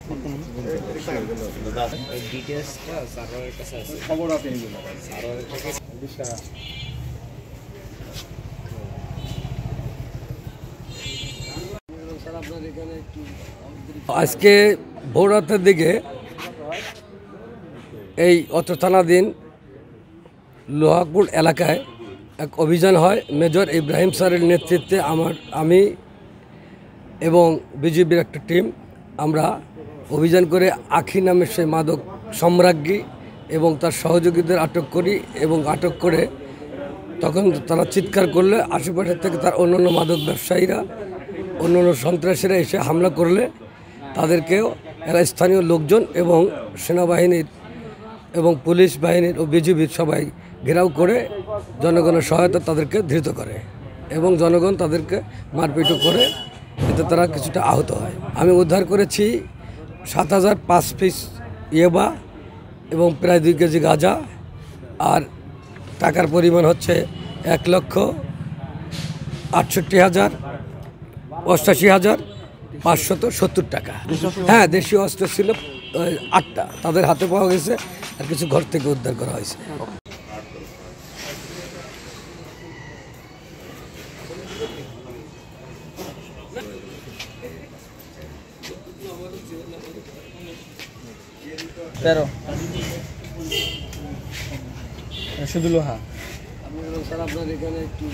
আজকে ভোর রাতের দিকে এই অত্র থানাধীন লোহাপুর এলাকায় এক অভিযান হয়। মেজর ইব্রাহিম স্যারের নেতৃত্বে আমি এবং বিজিবির একটা টিম আমরা অভিযান করে আখি নামের সেই মাদক সম্রাজ্ঞী এবং তার সহযোগীদের আটক করি এবং আটক করে তখন তারা চিৎকার করলে আশেপাশের থেকে তার অন্যান্য মাদক ব্যবসায়ীরা অন্যান্য সন্ত্রাসীরা এসে হামলা করলে তাদেরকেও এরা স্থানীয় লোকজন এবং সেনাবাহিনীর এবং পুলিশ বাহিনীর ও বিজিবির সবাই ঘেরাও করে জনগণের সহায়তা তাদেরকে ধৃত করে এবং জনগণ তাদেরকে মারপিটও করে, এতে তারা কিছুটা আহত হয়। আমি উদ্ধার করেছি 7,005 পিস ইয়েবা এবং প্রায় 2 কেজি গাঁজা, আর টাকার পরিমাণ হচ্ছে 1,68,570 টাকা। হ্যাঁ, দেশীয় অস্ত্র ছিল 8টা, তাদের হাতে পাওয়া গেছে, আর কিছু ঘর থেকে উদ্ধার করা হয়েছে। শুধু লোহা স্যার আপনার এখানে একটু